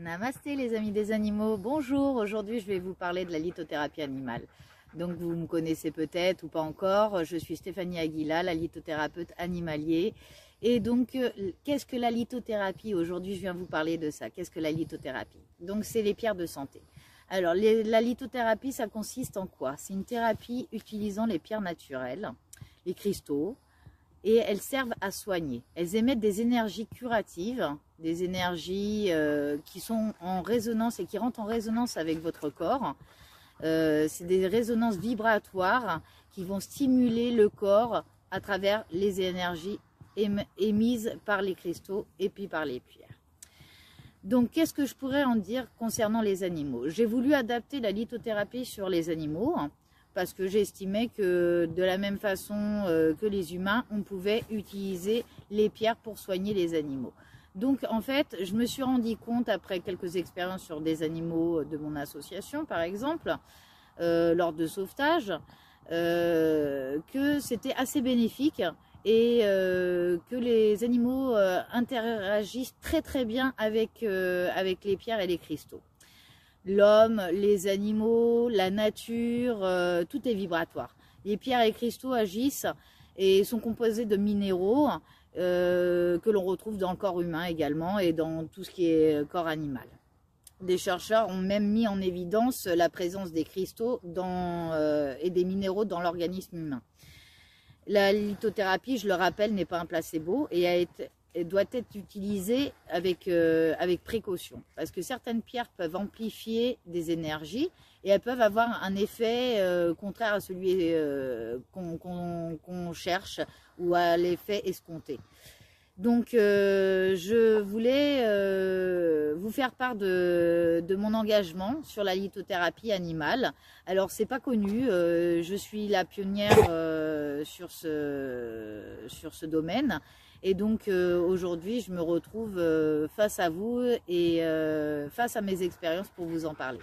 Namasté les amis des animaux, bonjour, aujourd'hui je vais vous parler de la lithothérapie animale. Donc vous me connaissez peut-être ou pas encore, je suis Stéphanie Aguila, la lithothérapeute animalier. Et donc qu'est-ce que la lithothérapie? Aujourd'hui je viens vous parler de ça, qu'est-ce que la lithothérapie? Donc c'est les pierres de santé. Alors la lithothérapie ça consiste en quoi? C'est une thérapie utilisant les pierres naturelles, les cristaux, et elles servent à soigner. Elles émettent des énergies curatives, des énergies qui sont en résonance et qui rentrent en résonance avec votre corps. C'est des résonances vibratoires qui vont stimuler le corps à travers les énergies émises par les cristaux et puis par les pierres. Donc, qu'est-ce que je pourrais en dire concernant les animaux? J'ai voulu adapter la lithothérapie sur les animaux parce que j'estimais que de la même façon que les humains, on pouvait utiliser les pierres pour soigner les animaux. Donc en fait, je me suis rendu compte après quelques expériences sur des animaux de mon association par exemple, lors de sauvetage, que c'était assez bénéfique et que les animaux interagissent très bien avec les pierres et les cristaux. L'homme, les animaux, la nature, tout est vibratoire. Les pierres et les cristaux agissent et sont composés de minéraux que l'on retrouve dans le corps humain également et dans tout ce qui est corps animal. Des chercheurs ont même mis en évidence la présence des cristaux et des minéraux dans l'organisme humain. La lithothérapie, je le rappelle, n'est pas un placebo et doit être utilisée avec précaution. Parce que certaines pierres peuvent amplifier des énergies et elles peuvent avoir un effet contraire à celui qu'on cherche ou à l'effet escompté. Donc je voulais vous faire part de mon engagement sur la lithothérapie animale. Alors c'est pas connu, je suis la pionnière sur ce domaine. Et donc aujourd'hui, je me retrouve face à vous et face à mes expériences pour vous en parler.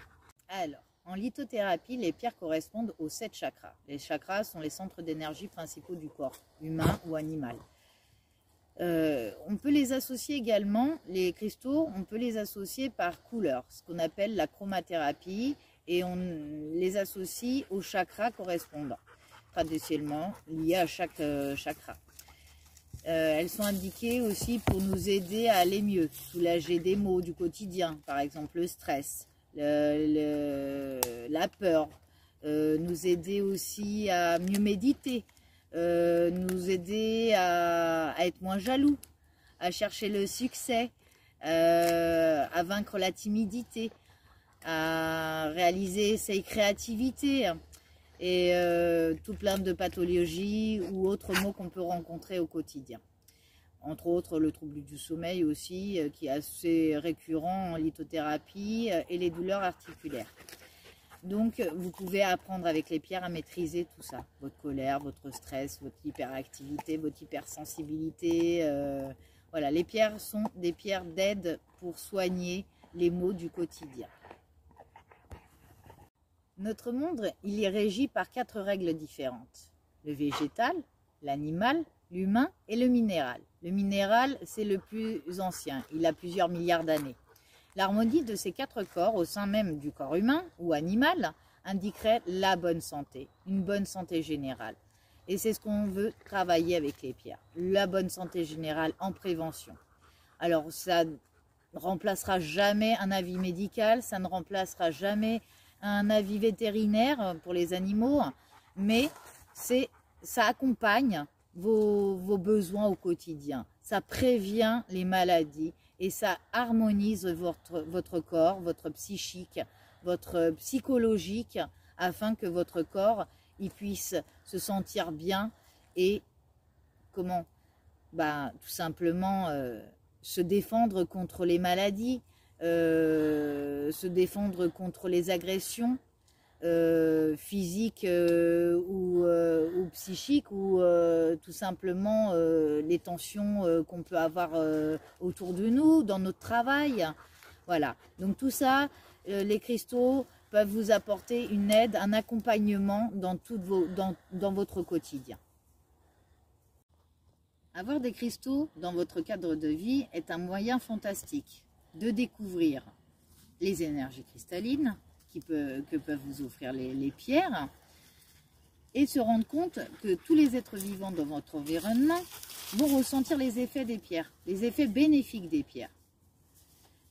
Alors, en lithothérapie, les pierres correspondent aux 7 chakras. Les chakras sont les centres d'énergie principaux du corps, humain ou animal. On peut les associer également, les cristaux, on peut les associer par couleur, ce qu'on appelle la chromathérapie, et on les associe aux chakras correspondants, traditionnellement liés à chaque chakra. Elles sont indiquées aussi pour nous aider à aller mieux, soulager des maux du quotidien, par exemple le stress, la peur, nous aider aussi à mieux méditer, nous aider à être moins jaloux, à chercher le succès, à vaincre la timidité, à réaliser ses créativités et tout plein de pathologies ou autres maux qu'on peut rencontrer au quotidien. Entre autres, le trouble du sommeil aussi, qui est assez récurrent en lithothérapie, et les douleurs articulaires. Donc, vous pouvez apprendre avec les pierres à maîtriser tout ça. Votre colère, votre stress, votre hyperactivité, votre hypersensibilité. Voilà, les pierres sont des pierres d'aide pour soigner les maux du quotidien. Notre monde, il est régi par 4 règles différentes. Le végétal, l'animal, l'humain et le minéral. Le minéral, c'est le plus ancien, il a plusieurs milliards d'années. L'harmonie de ces 4 corps au sein même du corps humain ou animal indiquerait la bonne santé, une bonne santé générale. Et c'est ce qu'on veut travailler avec les pierres, la bonne santé générale en prévention. Alors ça ne remplacera jamais un avis médical, ça ne remplacera jamais un avis vétérinaire pour les animaux, mais ça accompagne vos besoins au quotidien, ça prévient les maladies et ça harmonise votre corps, votre psychique, votre psychologique, afin que votre corps il puisse se sentir bien et comment tout simplement se défendre contre les maladies, se défendre contre les agressions physiques ou psychiques ou tout simplement les tensions qu'on peut avoir autour de nous, dans notre travail. Voilà, donc tout ça, les cristaux peuvent vous apporter une aide, un accompagnement dans votre quotidien. Avoir des cristaux dans votre cadre de vie est un moyen fantastique de découvrir les énergies cristallines que peuvent vous offrir les pierres, et se rendre compte que tous les êtres vivants dans votre environnement vont ressentir les effets des pierres, les effets bénéfiques des pierres.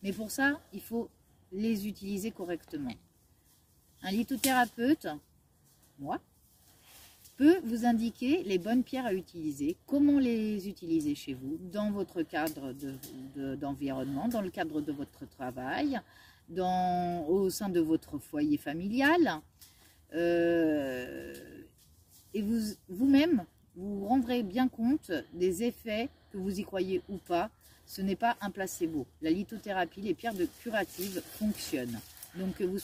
Mais pour ça, il faut les utiliser correctement. Un lithothérapeute, moi, peut vous indiquer les bonnes pierres à utiliser, comment les utiliser chez vous, dans votre cadre d'environnement, dans le cadre de votre travail, au sein de votre foyer familial. Et vous-même, vous rendrez bien compte des effets, que vous y croyez ou pas. Ce n'est pas un placebo. La lithothérapie, les pierres curatives fonctionnent. Donc que vous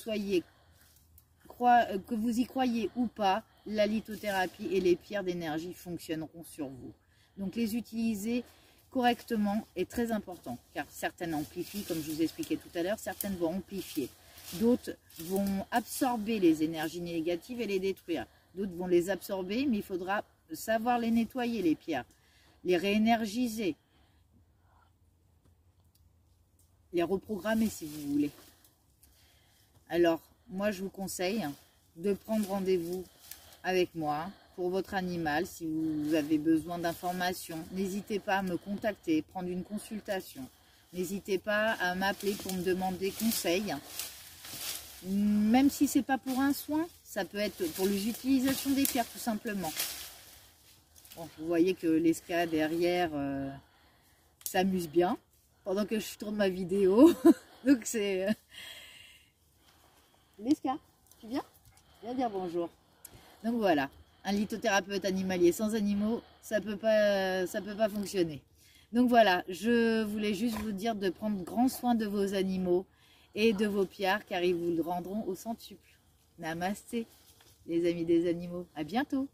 y croyez ou pas, la lithothérapie et les pierres d'énergie fonctionneront sur vous. Donc les utiliser correctement est très important, car certaines amplifient, comme je vous expliquais tout à l'heure, certaines vont amplifier. D'autres vont absorber les énergies négatives et les détruire. D'autres vont les absorber, mais il faudra savoir les nettoyer, les pierres, les réénergiser, les reprogrammer si vous voulez. Alors, moi je vous conseille de prendre rendez-vous avec moi pour votre animal. Si vous avez besoin d'informations, n'hésitez pas à me contacter, prendre une consultation. N'hésitez pas à m'appeler pour me demander conseil. Même si ce n'est pas pour un soin, ça peut être pour l'utilisation des pierres tout simplement. Bon, vous voyez que l'Esca derrière s'amuse bien pendant que je tourne ma vidéo. Donc c'est... L'Esca, tu viens? Viens dire bonjour. Donc voilà, un lithothérapeute animalier sans animaux, ça peut pas fonctionner. Donc voilà, je voulais juste vous dire de prendre grand soin de vos animaux et de vos pierres, car ils vous le rendront au centuple. Namasté, les amis des animaux. À bientôt.